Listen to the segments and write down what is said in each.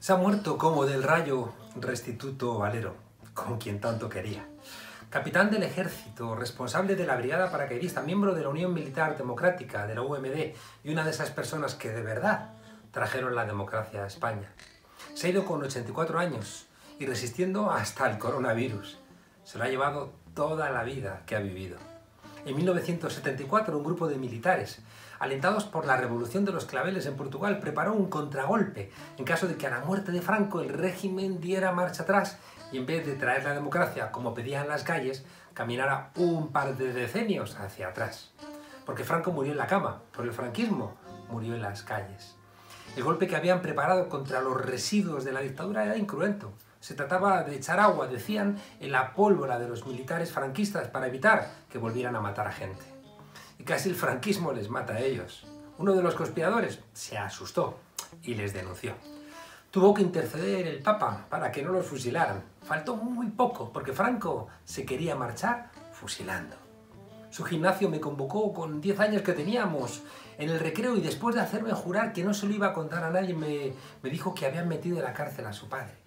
Se ha muerto como del rayo Restituto Valero, con quien tanto quería. Capitán del ejército, responsable de la brigada paracaidista, miembro de la Unión Militar Democrática, de la UMD, y una de esas personas que de verdad trajeron la democracia a España. Se ha ido con 84 años y resistiendo hasta el coronavirus. Se lo ha llevado toda la vida que ha vivido. En 1974, un grupo de militares, alentados por la Revolución de los Claveles en Portugal, preparó un contragolpe en caso de que a la muerte de Franco el régimen diera marcha atrás y en vez de traer la democracia, como pedían las calles, caminara un par de decenios hacia atrás. Porque Franco murió en la cama, pero el franquismo murió en las calles. El golpe que habían preparado contra los residuos de la dictadura era incruento. Se trataba de echar agua, decían, en la pólvora de los militares franquistas para evitar que volvieran a matar a gente. Y casi el franquismo les mata a ellos. Uno de los conspiradores se asustó y les denunció. Tuvo que interceder el Papa para que no los fusilaran. Faltó muy poco, porque Franco se quería marchar fusilando. Su gimnasio me convocó con 10 años que teníamos en el recreo y después de hacerme jurar que no se lo iba a contar a nadie, me dijo que habían metido en la cárcel a su padre.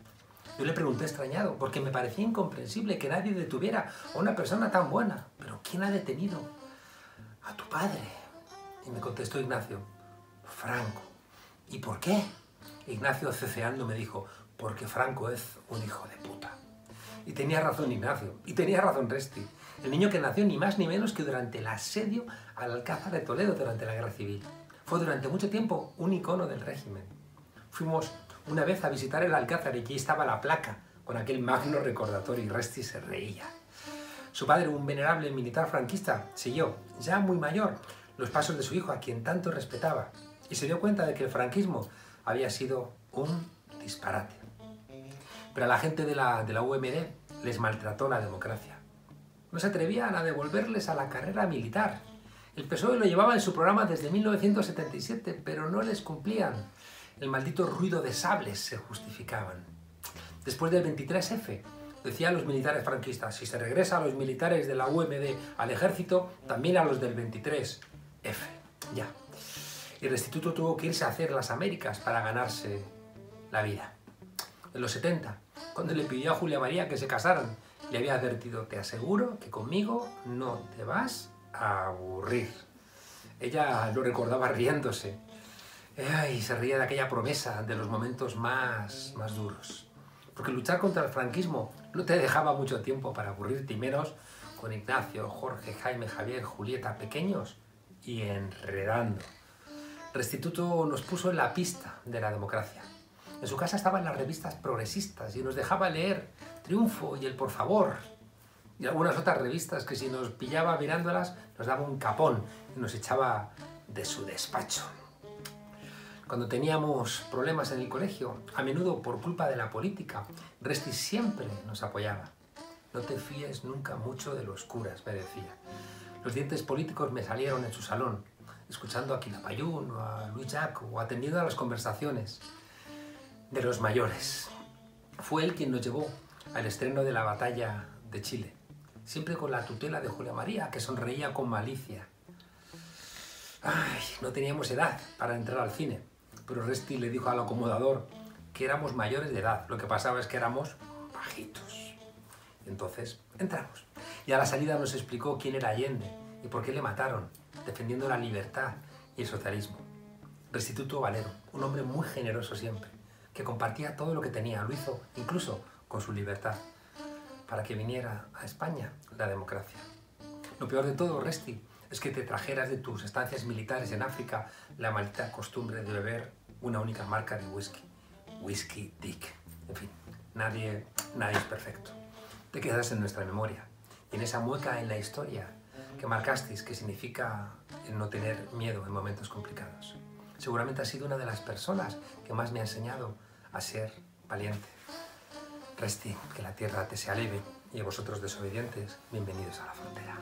Yo le pregunté extrañado, porque me parecía incomprensible que nadie detuviera a una persona tan buena. ¿Pero quién ha detenido a tu padre? Y me contestó Ignacio, Franco. ¿Y por qué? Ignacio, ceceando, me dijo, porque Franco es un hijo de puta. Y tenía razón Ignacio, y tenía razón Resti, el niño que nació ni más ni menos que durante el asedio al Alcázar de Toledo durante la Guerra Civil. Fue durante mucho tiempo un icono del régimen. Fuimos una vez a visitar el Alcázar y allí estaba la placa con aquel magno recordatorio y Resti se reía. Su padre, un venerable militar franquista, siguió, ya muy mayor, los pasos de su hijo, a quien tanto respetaba, y se dio cuenta de que el franquismo había sido un disparate. Pero a la gente de la UMD les maltrató la democracia. No se atrevían a devolverles a la carrera militar. El PSOE lo llevaba en su programa desde 1977, pero no les cumplían. El maldito ruido de sables se justificaban. Después del 23F, decían los militares franquistas, si se regresa a los militares de la UMD al ejército, también a los del 23F. Ya. Y Restituto tuvo que irse a hacer las Américas para ganarse la vida. En los 70, cuando le pidió a Julia María que se casaran, le había advertido, te aseguro que conmigo no te vas a aburrir. Ella lo recordaba riéndose. Y se reía de aquella promesa de los momentos más duros. Porque luchar contra el franquismo no te dejaba mucho tiempo para aburrirte, y menos con Ignacio, Jorge, Jaime, Javier, Julieta, pequeños y enredando. Restituto nos puso en la pista de la democracia. En su casa estaban las revistas progresistas y nos dejaba leer Triunfo y El Por Favor y algunas otras revistas que si nos pillaba mirándolas nos daba un capón y nos echaba de su despacho. Cuando teníamos problemas en el colegio, a menudo por culpa de la política, Resti siempre nos apoyaba. No te fíes nunca mucho de los curas, me decía. Los dientes políticos me salieron en su salón, escuchando a Quilapayún o a Luis Llach o atendiendo a las conversaciones de los mayores. Fue él quien nos llevó al estreno de la Batalla de Chile, siempre con la tutela de Julia María, que sonreía con malicia. No teníamos edad para entrar al cine, pero Resti le dijo al acomodador que éramos mayores de edad, lo que pasaba es que éramos bajitos. Entonces entramos, y a la salida nos explicó quién era Allende y por qué le mataron, defendiendo la libertad y el socialismo. Restituto Valero, un hombre muy generoso siempre, que compartía todo lo que tenía, lo hizo incluso con su libertad, para que viniera a España la democracia. Lo peor de todo, Resti, es que te trajeras de tus estancias militares en África la maldita costumbre de beber una única marca de whisky. Whisky Dick. En fin, nadie es perfecto. Te quedas en nuestra memoria y en esa mueca en la historia que marcasteis, que significa el no tener miedo en momentos complicados. Seguramente has sido una de las personas que más me ha enseñado a ser valiente. Resti, que la tierra te sea leve y a vosotros desobedientes, bienvenidos a la frontera.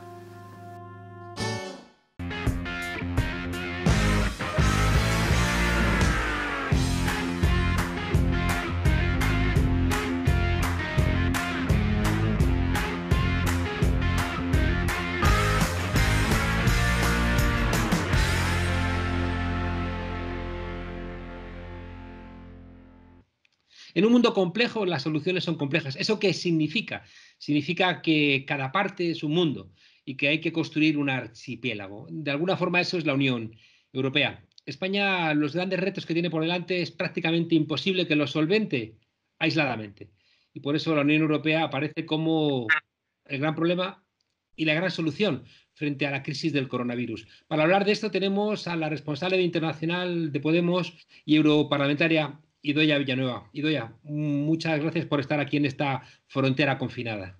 En un mundo complejo, las soluciones son complejas. ¿Eso qué significa? Significa que cada parte es un mundo y que hay que construir un archipiélago. De alguna forma, eso es la Unión Europea. España, los grandes retos que tiene por delante es prácticamente imposible que los solvente aisladamente. Y por eso la Unión Europea aparece como el gran problema y la gran solución frente a la crisis del coronavirus. Para hablar de esto tenemos a la responsable de internacional de Podemos y europarlamentaria Idoia Villanueva. Idoia, muchas gracias por estar aquí en esta frontera confinada.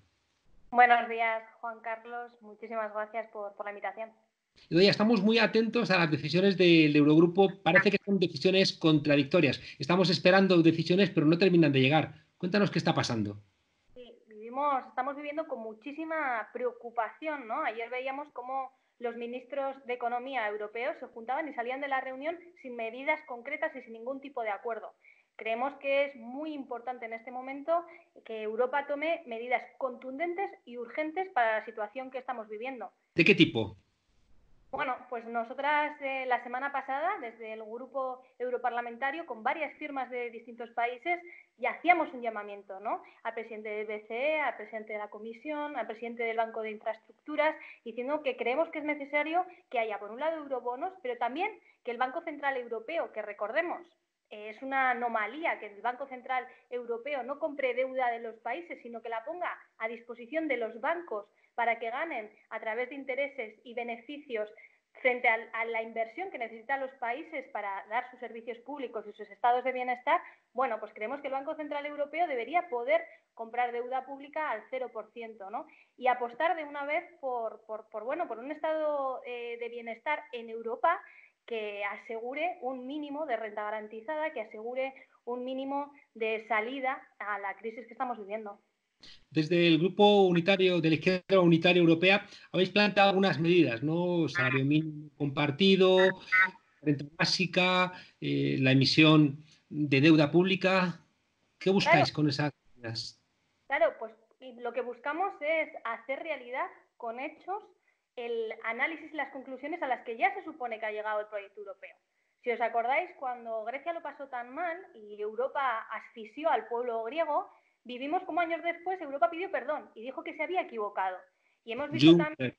Buenos días, Juan Carlos. Muchísimas gracias por la invitación. Idoia, estamos muy atentos a las decisiones del Eurogrupo. Parece que son decisiones contradictorias. Estamos esperando decisiones, pero no terminan de llegar. Cuéntanos qué está pasando. Sí, estamos viviendo con muchísima preocupación, ¿no? Ayer veíamos cómo los ministros de Economía europeos se juntaban y salían de la reunión sin medidas concretas y sin ningún tipo de acuerdo. Creemos que es muy importante en este momento que Europa tome medidas contundentes y urgentes para la situación que estamos viviendo. ¿De qué tipo? Bueno, pues nosotras la semana pasada, desde el grupo europarlamentario, con varias firmas de distintos países, ya hacíamos un llamamiento, ¿no? Al presidente del BCE, al presidente de la Comisión, al presidente del Banco de Infraestructuras, diciendo que creemos que es necesario que haya, por un lado, eurobonos, pero también que el Banco Central Europeo, que recordemos, es una anomalía que el Banco Central Europeo no compre deuda de los países, sino que la ponga a disposición de los bancos para que ganen a través de intereses y beneficios frente a la inversión que necesitan los países para dar sus servicios públicos y sus estados de bienestar, bueno, pues creemos que el Banco Central Europeo debería poder comprar deuda pública al 0%, ¿no? Y apostar de una vez por un estado de bienestar en Europa que asegure un mínimo de renta garantizada, que asegure un mínimo de salida a la crisis que estamos viviendo. Desde el Grupo Unitario de la Izquierda Unitaria Europea habéis planteado algunas medidas, ¿no? Salario mínimo compartido, renta básica, la emisión de deuda pública. ¿Qué Claro, buscáis con esas medidas? claro, pues lo que buscamos es hacer realidad con hechos el análisis y las conclusiones a las que ya se supone que ha llegado el proyecto europeo. Si os acordáis, cuando Grecia lo pasó tan mal y Europa asfixió al pueblo griego, vivimos como años después Europa pidió perdón y dijo que se había equivocado. Y hemos visto también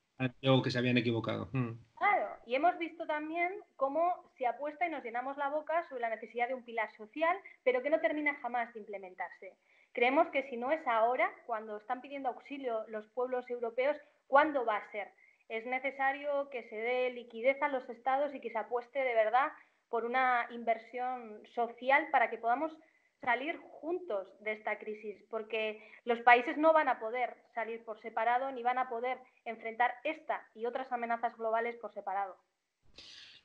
Que se habían equivocado. Claro, y hemos visto también cómo se apuesta y nos llenamos la boca sobre la necesidad de un pilar social, pero que no termina jamás de implementarse. Creemos que si no es ahora, cuando están pidiendo auxilio los pueblos europeos, ¿cuándo va a ser? Es necesario que se dé liquidez a los estados y que se apueste de verdad por una inversión social para que podamos salir juntos de esta crisis, porque los países no van a poder salir por separado ni van a poder enfrentar esta y otras amenazas globales por separado.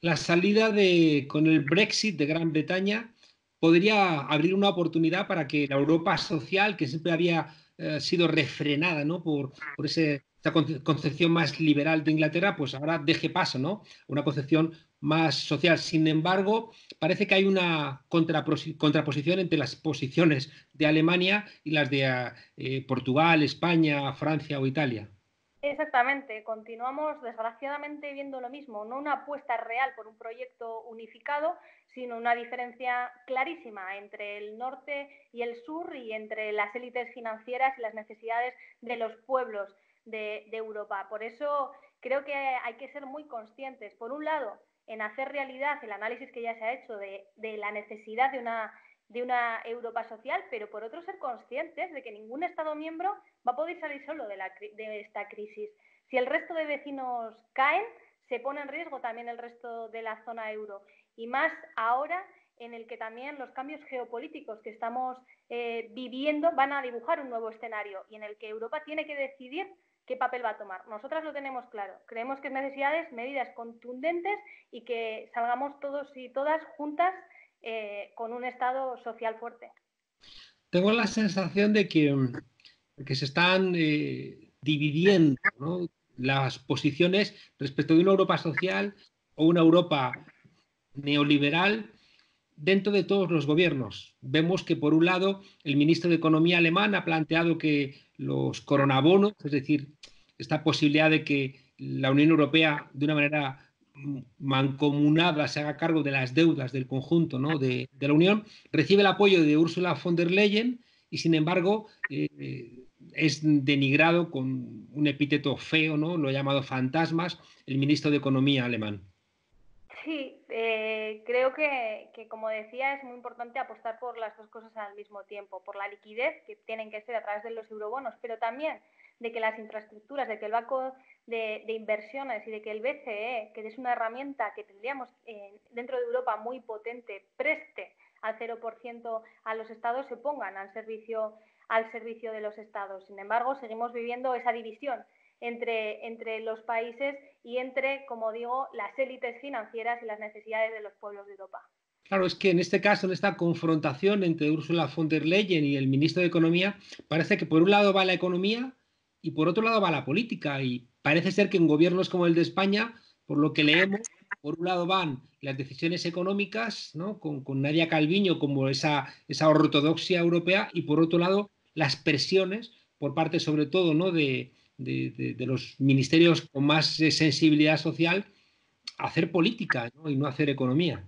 La salida con el Brexit de Gran Bretaña podría abrir una oportunidad para que la Europa social, que siempre había sido refrenada, ¿no? por esa concepción más liberal de Inglaterra, pues ahora deje paso, ¿no? Una concepción más social. Sin embargo, parece que hay una contraposición entre las posiciones de Alemania y las de Portugal, España, Francia o Italia. Exactamente, continuamos desgraciadamente viendo lo mismo, no una apuesta real por un proyecto unificado, sino una diferencia clarísima entre el norte y el sur y entre las élites financieras y las necesidades de los pueblos de Europa. Por eso creo que hay que ser muy conscientes, por un lado, en hacer realidad el análisis que ya se ha hecho de la necesidad de una Europa social, pero por otro ser conscientes de que ningún Estado miembro va a poder salir solo de esta crisis. Si el resto de vecinos caen, se pone en riesgo también el resto de la zona euro. Y más ahora en el que también los cambios geopolíticos que estamos viviendo van a dibujar un nuevo escenario y en el que Europa tiene que decidir qué papel va a tomar. Nosotras lo tenemos claro. Creemos que es necesidades, medidas contundentes y que salgamos todos y todas juntas con un Estado social fuerte. Tengo la sensación de que se están dividiendo, ¿no? Las posiciones respecto de una Europa social o una Europa neoliberal dentro de todos los gobiernos. Vemos que, por un lado, el ministro de Economía alemán ha planteado que los coronabonos, es decir, esta posibilidad de que la Unión Europea, de una manera mancomunada se haga cargo de las deudas del conjunto, ¿no?, de la Unión, recibe el apoyo de Ursula von der Leyen y, sin embargo, es denigrado con un epíteto feo, ¿no? Lo ha llamado fantasmas, el ministro de Economía alemán. Sí, creo que, como decía, es muy importante apostar por las dos cosas al mismo tiempo, por la liquidez, que tienen que ser a través de los eurobonos, pero también de que las infraestructuras, de que el Banco de Inversiones y de que el BCE, que es una herramienta que tendríamos dentro de Europa muy potente, preste al 0% a los estados, se pongan al servicio de los estados. Sin embargo, seguimos viviendo esa división entre los países y entre, como digo, las élites financieras y las necesidades de los pueblos de Europa. Claro, es que en este caso, en esta confrontación entre Ursula von der Leyen y el ministro de Economía, parece que por un lado va la economía y por otro lado va la política. Y parece ser que en gobiernos como el de España, por lo que leemos, por un lado van las decisiones económicas, ¿no?, con Nadia Calviño como esa ortodoxia europea, y por otro lado las presiones por parte, sobre todo, ¿no?, de los ministerios con más sensibilidad social, a hacer política, ¿no?, y no hacer economía.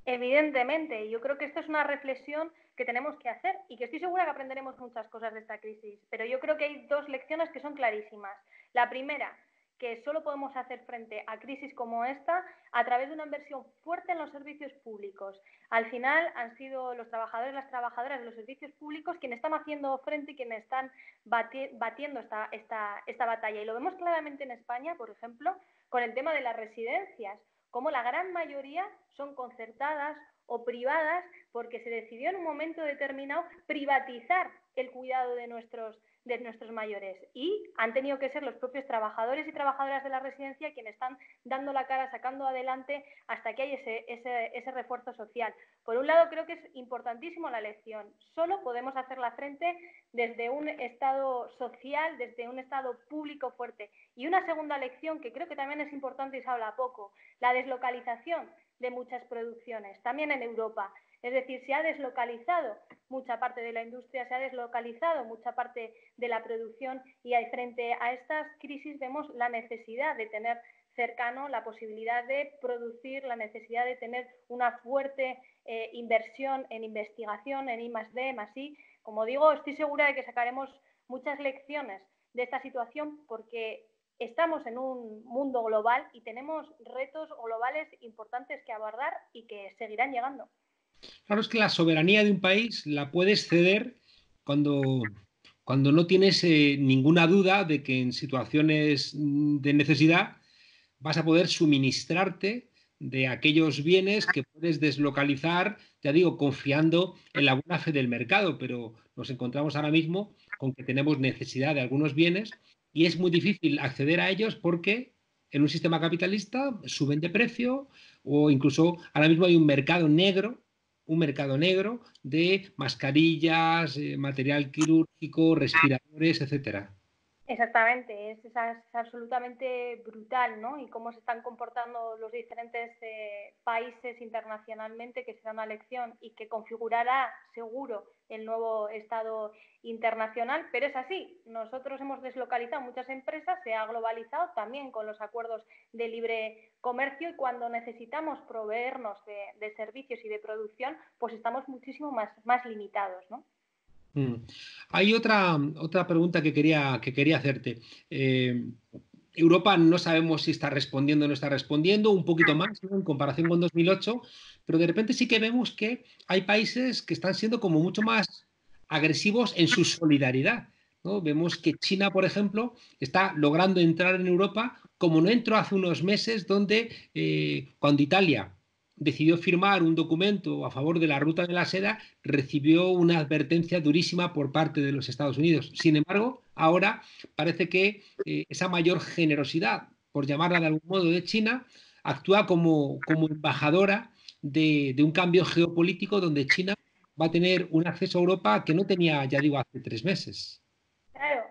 Evidentemente, yo creo que esto es una reflexión que tenemos que hacer y que estoy segura que aprenderemos muchas cosas de esta crisis, pero yo creo que hay dos lecciones que son clarísimas. La primera, que solo podemos hacer frente a crisis como esta a través de una inversión fuerte en los servicios públicos. Al final han sido los trabajadores y las trabajadoras de los servicios públicos quienes están haciendo frente y quienes están batiendo esta batalla. Y lo vemos claramente en España, por ejemplo, con el tema de las residencias, como la gran mayoría son concertadas o privadas porque se decidió en un momento determinado privatizar el cuidado de nuestros mayores, y han tenido que ser los propios trabajadores y trabajadoras de la residencia quienes están dando la cara, sacando adelante hasta que hay ese refuerzo social. Por un lado, creo que es importantísimo la lección. Solo podemos hacerla frente desde un Estado social, desde un Estado público fuerte. Y una segunda lección que creo que también es importante y se habla poco: la deslocalización de muchas producciones, también en Europa. Es decir, se ha deslocalizado mucha parte de la industria, se ha deslocalizado mucha parte de la producción, y frente a estas crisis vemos la necesidad de tener cercano la posibilidad de producir, la necesidad de tener una fuerte inversión en investigación, en I+D, I+I. Como digo, estoy segura de que sacaremos muchas lecciones de esta situación porque estamos en un mundo global y tenemos retos globales importantes que abordar y que seguirán llegando. Claro, es que la soberanía de un país la puedes ceder cuando no tienes ninguna duda de que en situaciones de necesidad vas a poder suministrarte de aquellos bienes que puedes deslocalizar, ya digo, confiando en la buena fe del mercado, pero nos encontramos ahora mismo con que tenemos necesidad de algunos bienes y es muy difícil acceder a ellos porque en un sistema capitalista suben de precio, o incluso ahora mismo hay un mercado negro de mascarillas, material quirúrgico, respiradores, etcétera. Exactamente, es absolutamente brutal, ¿no? Y cómo se están comportando los diferentes países internacionalmente, que será una lección y que configurará seguro el nuevo Estado internacional, pero es así. Nosotros hemos deslocalizado muchas empresas, se ha globalizado también con los acuerdos de libre comercio, y cuando necesitamos proveernos de servicios y de producción, pues estamos muchísimo más limitados, ¿no? Mm. Hay otra pregunta que quería hacerte. Eh, Europa no sabemos si está respondiendo o no está respondiendo, un poquito más, ¿no?, en comparación con 2008, pero de repente sí que vemos que hay países que están siendo como mucho más agresivos en su solidaridad, ¿no? Vemos que China, por ejemplo, está logrando entrar en Europa como no entró hace unos meses, donde cuando Italia decidió firmar un documento a favor de la ruta de la seda, recibió una advertencia durísima por parte de los Estados Unidos. Sin embargo, ahora parece que esa mayor generosidad, por llamarla de algún modo, de China, actúa como embajadora de un cambio geopolítico donde China va a tener un acceso a Europa que no tenía, ya digo, hace 3 meses. Claro,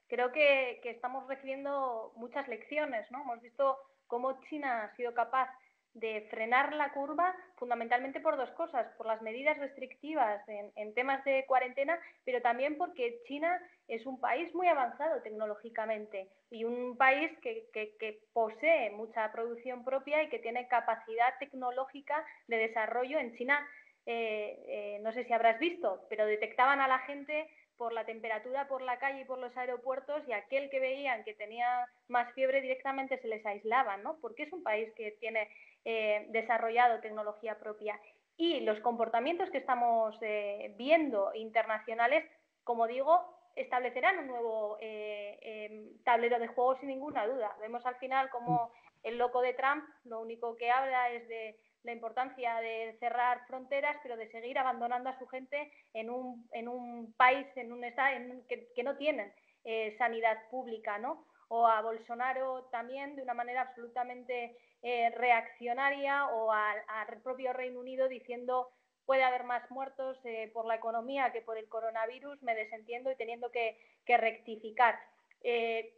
creo que estamos recibiendo muchas lecciones, ¿no? Hemos visto cómo China ha sido capaz de frenar la curva fundamentalmente por dos cosas, por las medidas restrictivas en temas de cuarentena, pero también porque China es un país muy avanzado tecnológicamente y un país que posee mucha producción propia y que tiene capacidad tecnológica de desarrollo. En China, no sé si habrás visto, pero detectaban a la gente por la temperatura por la calle y por los aeropuertos, y aquel que veían que tenía más fiebre directamente se les aislaban, ¿no? Porque es un país que tiene desarrollado tecnología propia. Y los comportamientos que estamos viendo internacionales, como digo, establecerán un nuevo tablero de juego sin ninguna duda. Vemos al final como el loco de Trump lo único que habla es de la importancia de cerrar fronteras, pero de seguir abandonando a su gente en un país, en un estado que no tienen sanidad pública, ¿no? O a Bolsonaro también de una manera absolutamente reaccionaria, o al propio Reino Unido diciendo puede haber más muertos por la economía que por el coronavirus, me desentiendo, y teniendo que rectificar.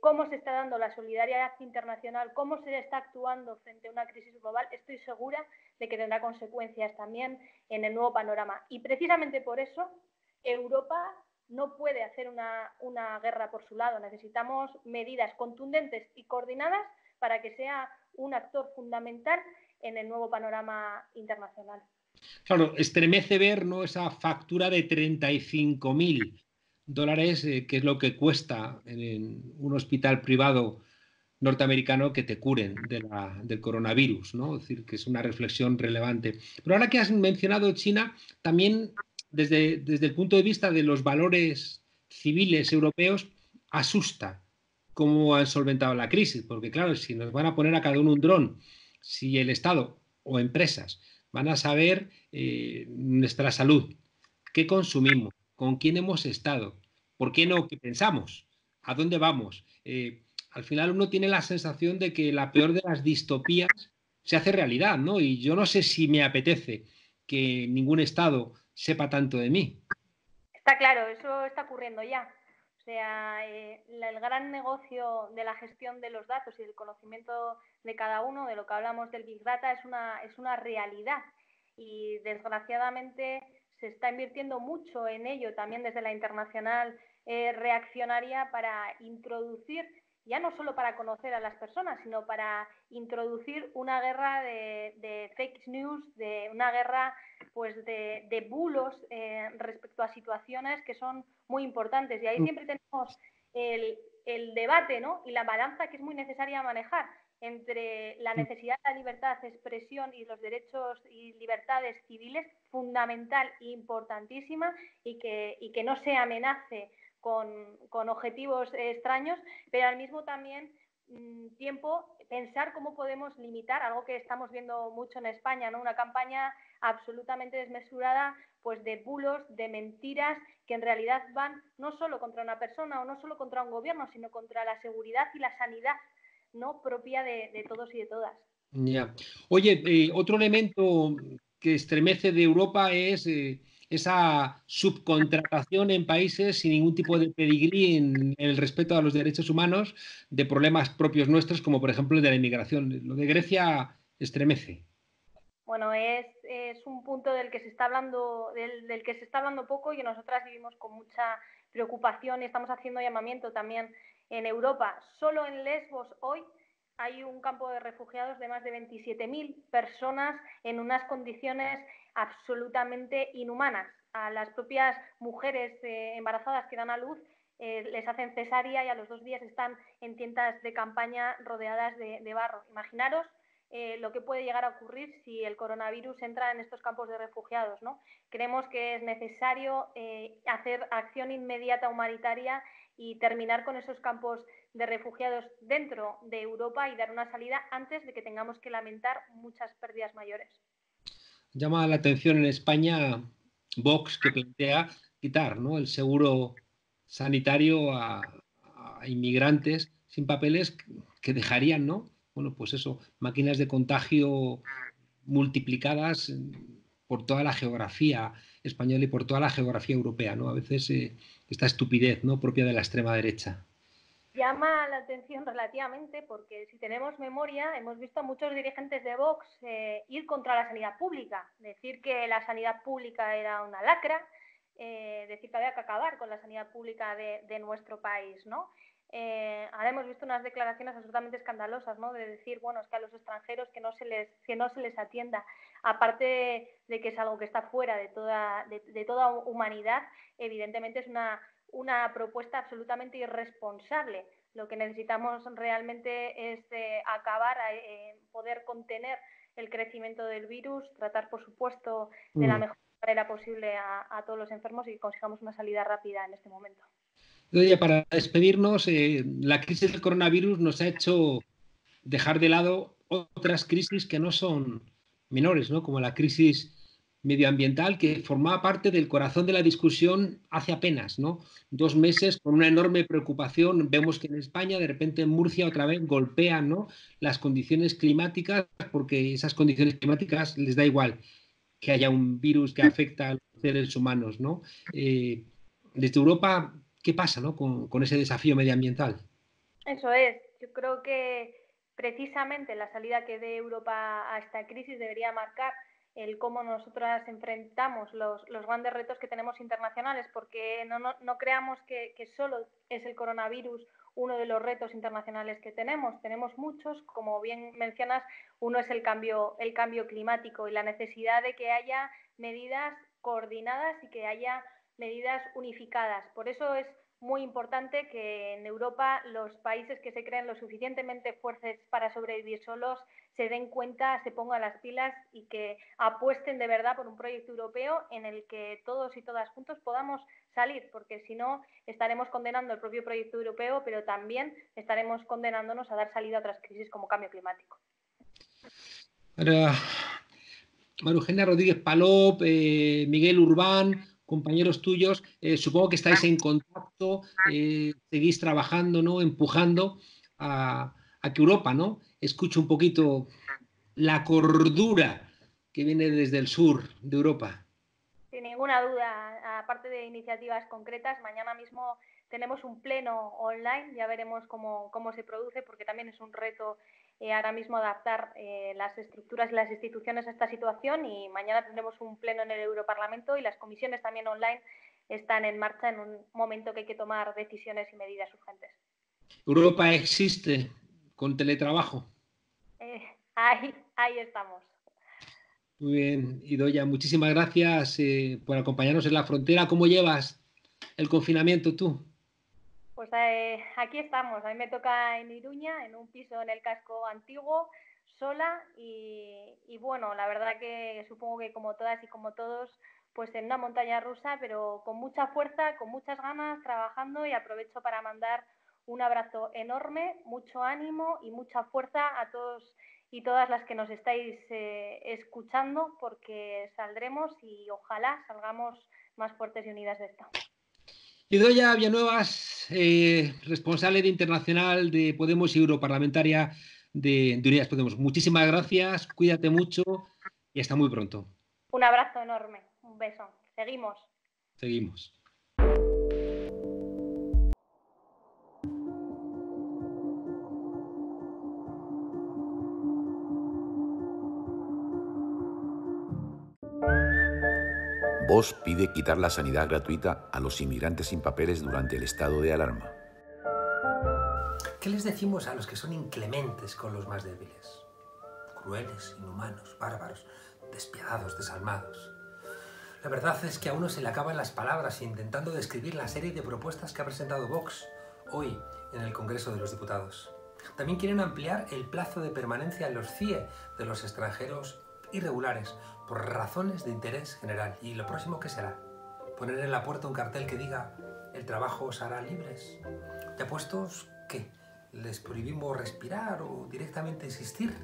Cómo se está dando la solidaridad internacional, cómo se está actuando frente a una crisis global, estoy segura de que tendrá consecuencias también en el nuevo panorama. Y precisamente por eso Europa no puede hacer una guerra por su lado. Necesitamos medidas contundentes y coordinadas para que sea un actor fundamental en el nuevo panorama internacional. Claro, estremece ver, ¿no?, esa factura de 35.000 dólares, que es lo que cuesta en un hospital privado norteamericano que te curen del coronavirus, ¿no? Es decir, que es una reflexión relevante. Pero ahora que has mencionado China, también desde el punto de vista de los valores civiles europeos, asusta cómo han solventado la crisis, porque claro, si nos van a poner a cada uno un dron, si el Estado o empresas van a saber nuestra salud, qué consumimos, con quién hemos estado, por qué no, qué pensamos, a dónde vamos. Al final uno tiene la sensación de que la peor de las distopías se hace realidad, ¿no? Y yo no sé si me apetece que ningún Estado sepa tanto de mí. Está claro, eso está ocurriendo ya. O sea, el gran negocio de la gestión de los datos y del conocimiento de cada uno, de lo que hablamos del Big Data, es una realidad. Y desgraciadamente se está invirtiendo mucho en ello también desde la internacional reaccionaria, para introducir, ya no solo para conocer a las personas, sino para introducir una guerra de fake news, de una guerra pues de bulos respecto a situaciones que son muy importantes. Y ahí siempre tenemos el debate, ¿no?, y la balanza que es muy necesaria manejar entre la necesidad de la libertad de expresión y los derechos y libertades civiles, fundamental e importantísima, y que no se amenace con objetivos extraños, pero al mismo también tiempo pensar cómo podemos limitar algo que estamos viendo mucho en España, ¿no?, una campaña absolutamente desmesurada, pues de bulos, de mentiras, que en realidad van no solo contra una persona o no solo contra un gobierno, sino contra la seguridad y la sanidad, ¿no?, propia de todos y de todas. Ya. Oye, otro elemento que estremece de Europa es esa subcontratación en países sin ningún tipo de pedigrí en el respeto a los derechos humanos, de problemas propios nuestros, como por ejemplo el de la inmigración. Lo de Grecia estremece. Bueno, es un punto del que se está hablando, del que se está hablando poco, y que nosotras vivimos con mucha preocupación, y estamos haciendo llamamiento también en Europa. Solo en Lesbos hoy hay un campo de refugiados de más de 27.000 personas en unas condiciones absolutamente inhumanas. A las propias mujeres embarazadas que dan a luz les hacen cesárea, y a los 2 días están en tiendas de campaña rodeadas de barro. Imaginaros lo que puede llegar a ocurrir si el coronavirus entra en estos campos de refugiados, ¿no? Creemos que es necesario hacer acción inmediata humanitaria y terminar con esos campos de refugiados dentro de Europa, y dar una salida antes de que tengamos que lamentar muchas pérdidas mayores. Llama la atención en España Vox, que plantea quitar, ¿no?, el seguro sanitario a inmigrantes sin papeles, que dejarían, ¿no?, bueno, pues eso, máquinas de contagio multiplicadas por toda la geografía española y por toda la geografía europea, ¿no? A veces esta estupidez, ¿no?, propia de la extrema derecha. Llama la atención relativamente porque si tenemos memoria, hemos visto a muchos dirigentes de Vox ir contra la sanidad pública, decir que la sanidad pública era una lacra, decir que había que acabar con la sanidad pública de nuestro país, ¿no? Ahora hemos visto unas declaraciones absolutamente escandalosas, ¿no? De decir, bueno, es que a los extranjeros que no se les atienda, aparte de que es algo que está fuera de toda humanidad, evidentemente es una propuesta absolutamente irresponsable. Lo que necesitamos realmente es acabar, poder contener el crecimiento del virus, tratar, por supuesto, de la mejor manera posible a todos los enfermos y que consigamos una salida rápida en este momento. Oye, para despedirnos, la crisis del coronavirus nos ha hecho dejar de lado otras crisis que no son menores, ¿no? Como la crisis medioambiental, que formaba parte del corazón de la discusión hace apenas, ¿no? 2 meses con una enorme preocupación. Vemos que en España, de repente en Murcia, otra vez golpean, ¿no?, las condiciones climáticas, porque esas condiciones climáticas les da igual que haya un virus que afecta a los seres humanos, ¿no? Desde Europa, ¿qué pasa, ¿no?, con ese desafío medioambiental? Eso es. Yo creo que precisamente la salida que dé Europa a esta crisis debería marcar el cómo nosotras enfrentamos los grandes retos que tenemos internacionales, porque no creamos que solo es el coronavirus uno de los retos internacionales que tenemos. Tenemos muchos, como bien mencionas, uno es el cambio climático y la necesidad de que haya medidas coordinadas y que haya medidas unificadas. Por eso es muy importante que en Europa los países que se creen lo suficientemente fuertes para sobrevivir solos se den cuenta, se pongan las pilas y que apuesten de verdad por un proyecto europeo en el que todos y todas juntos podamos salir, porque si no estaremos condenando el propio proyecto europeo, pero también estaremos condenándonos a dar salida a otras crisis como cambio climático. Ahora, María Eugenia Rodríguez Palop, Miguel Urbán, compañeros tuyos, supongo que estáis en contacto, seguís trabajando, ¿no?, empujando a que Europa, ¿no?, escuche un poquito la cordura que viene desde el sur de Europa. Sin ninguna duda, aparte de iniciativas concretas, mañana mismo tenemos un pleno online, ya veremos cómo se produce, porque también es un reto ahora mismo adaptar las estructuras y las instituciones a esta situación, y mañana tendremos un pleno en el Europarlamento y las comisiones también online están en marcha en un momento que hay que tomar decisiones y medidas urgentes. Europa existe con teletrabajo. Ahí estamos. Muy bien, Idoia, muchísimas gracias por acompañarnos en la frontera. ¿Cómo llevas el confinamiento tú? Pues aquí estamos. A mí me toca en Iruña, en un piso en el casco antiguo, sola y bueno, la verdad que supongo que como todas y como todos, pues en una montaña rusa, pero con mucha fuerza, con muchas ganas, trabajando, y aprovecho para mandar un abrazo enorme, mucho ánimo y mucha fuerza a todos y todas las que nos estáis escuchando, porque saldremos y ojalá salgamos más fuertes y unidas de esto. Idoia Villanuevas, responsable de internacional de Podemos y europarlamentaria de Unidas Podemos. Muchísimas gracias, cuídate mucho y hasta muy pronto. Un abrazo enorme, un beso. Seguimos. Seguimos. Vox pide quitar la sanidad gratuita a los inmigrantes sin papeles durante el estado de alarma. ¿Qué les decimos a los que son inclementes con los más débiles? Crueles, inhumanos, bárbaros, despiadados, desalmados. La verdad es que a uno se le acaban las palabras intentando describir la serie de propuestas que ha presentado Vox hoy en el Congreso de los Diputados. También quieren ampliar el plazo de permanencia en los CIE de los extranjeros irregulares por razones de interés general. ¿Y lo próximo qué será? ¿Poner en la puerta un cartel que diga «El trabajo os hará libres»? ¿Ya puestos qué? ¿Les prohibimos respirar o directamente existir?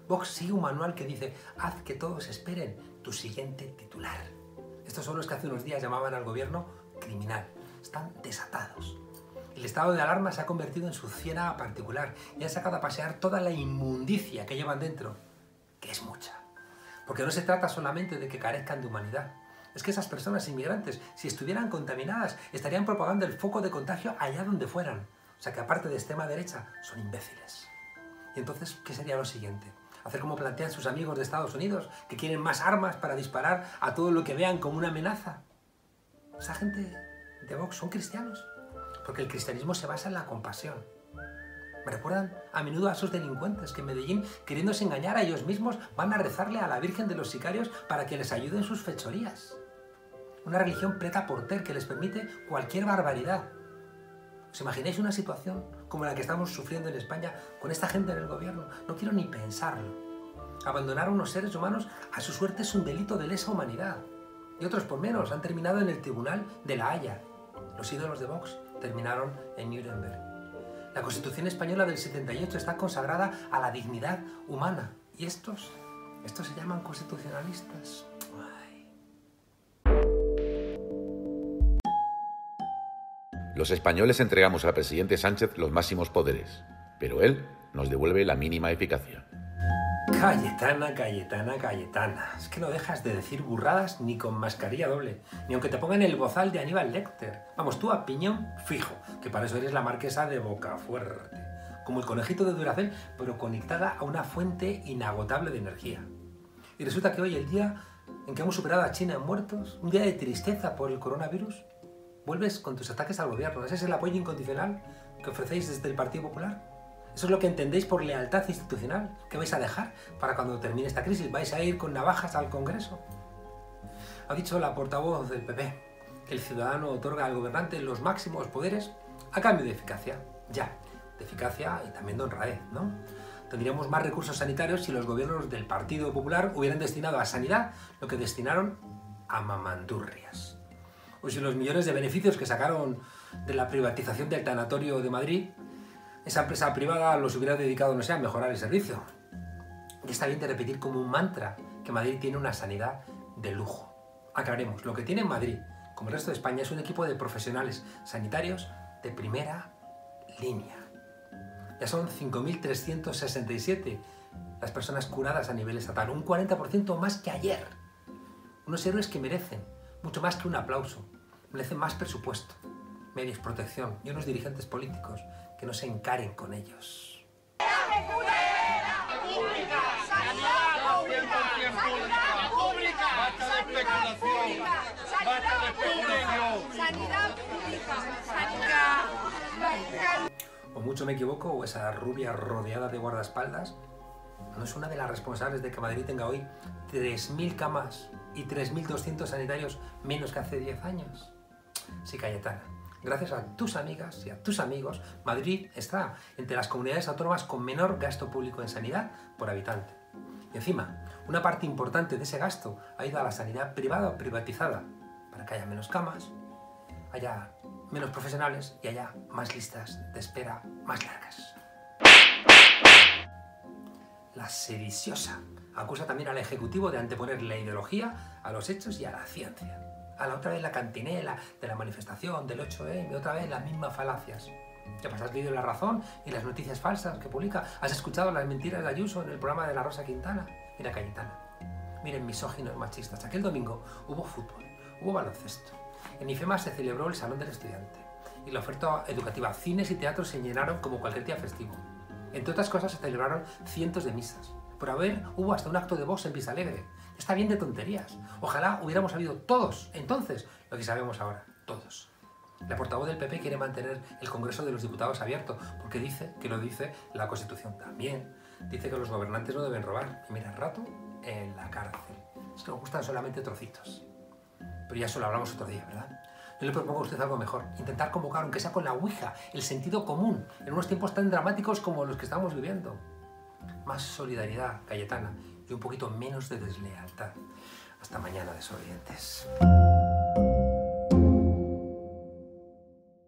Vox sigue un manual que dice «Haz que todos esperen tu siguiente titular». Estos son los que hace unos días llamaban al gobierno criminal. Están desatados. El estado de alarma se ha convertido en su ciénaga particular y han sacado a pasear toda la inmundicia que llevan dentro, que es mucha. Porque no se trata solamente de que carezcan de humanidad. Es que esas personas inmigrantes, si estuvieran contaminadas, estarían propagando el foco de contagio allá donde fueran. O sea que aparte de extrema derecha, son imbéciles. Y entonces, ¿qué sería lo siguiente? Hacer como plantean sus amigos de Estados Unidos, que quieren más armas para disparar a todo lo que vean como una amenaza. Esa gente de Vox son cristianos, porque el cristianismo se basa en la compasión. Me recuerdan a menudo a esos delincuentes que en Medellín, queriéndose engañar a ellos mismos, van a rezarle a la Virgen de los Sicarios para que les ayude en sus fechorías. Una religión prêt-à-porter que les permite cualquier barbaridad. ¿Os imagináis una situación como la que estamos sufriendo en España con esta gente en el gobierno? No quiero ni pensarlo. Abandonar a unos seres humanos a su suerte es un delito de lesa humanidad. Y otros por menos han terminado en el Tribunal de La Haya. Los ídolos de Vox terminaron en Nuremberg. La Constitución española del 78 está consagrada a la dignidad humana. Y estos se llaman constitucionalistas. Los españoles entregamos al presidente Sánchez los máximos poderes, pero él nos devuelve la mínima eficacia. Cayetana, Cayetana, Cayetana. Es que no dejas de decir burradas ni con mascarilla doble, ni aunque te pongan el bozal de Aníbal Lecter. Vamos, tú a piñón fijo, que para eso eres la marquesa de Bocafuerte. Como el conejito de Duracell, pero conectada a una fuente inagotable de energía. Y resulta que hoy, el día en que hemos superado a China en muertos, un día de tristeza por el coronavirus, vuelves con tus ataques al gobierno. ¿Ese es el apoyo incondicional que ofrecéis desde el Partido Popular? ¿Eso es lo que entendéis por lealtad institucional? ¿Qué vais a dejar para cuando termine esta crisis? ¿Vais a ir con navajas al Congreso? Ha dicho la portavoz del PP que el ciudadano otorga al gobernante los máximos poderes a cambio de eficacia. Ya, de eficacia y también de honradez, ¿no? Tendríamos más recursos sanitarios si los gobiernos del Partido Popular hubieran destinado a sanidad lo que destinaron a mamandurrias. O si los millones de beneficios que sacaron de la privatización del tanatorio de Madrid, esa empresa privada los hubiera dedicado, no sé, a mejorar el servicio. Y está bien de repetir como un mantra que Madrid tiene una sanidad de lujo. Aclaremos, lo que tiene Madrid, como el resto de España, es un equipo de profesionales sanitarios de primera línea. Ya son 5.367 las personas curadas a nivel estatal, un 40% más que ayer. Unos héroes que merecen mucho más que un aplauso, merecen más presupuesto, medios, protección y unos dirigentes políticos que no se encaren con ellos. O mucho me equivoco, o esa rubia rodeada de guardaespaldas no es una de las responsables de que Madrid tenga hoy 3.000 camas y 3.200 sanitarios menos que hace 10 años. Sí, Cayetana, gracias a tus amigas y a tus amigos, Madrid está entre las comunidades autónomas con menor gasto público en sanidad por habitante. Y encima, una parte importante de ese gasto ha ido a la sanidad privada o privatizada, para que haya menos camas, haya menos profesionales y haya más listas de espera más largas. La sediciosa acusa también al Ejecutivo de anteponer la ideología a los hechos y a la ciencia. A la otra vez la cantinela de la manifestación del 8M, otra vez las mismas falacias. ¿Qué pasa? ¿Has leído La Razón y las noticias falsas que publica? ¿Has escuchado las mentiras de Ayuso en el programa de la Rosa Quintana? Mira, Cayetana, miren, misóginos machistas. Aquel domingo hubo fútbol, hubo baloncesto. En IFEMA se celebró el Salón del Estudiante y la oferta educativa, cines y teatros se llenaron como cualquier día festivo. Entre otras cosas se celebraron cientos de misas. Por haber, hubo hasta un acto de Vox en Vistalegre. Está bien de tonterías. Ojalá hubiéramos sabido todos, entonces, lo que sabemos ahora. Todos. La portavoz del PP quiere mantener el Congreso de los Diputados abierto, porque dice que lo dice la Constitución. También dice que los gobernantes no deben robar. Y mira, rato en la cárcel. Es que nos gustan solamente trocitos. Pero ya eso lo hablamos otro día, ¿verdad? Yo le propongo a usted algo mejor. Intentar convocar, aunque sea con la ouija, el sentido común, en unos tiempos tan dramáticos como los que estamos viviendo. Más solidaridad, Cayetana, y un poquito menos de deslealtad. Hasta mañana, desobedientes.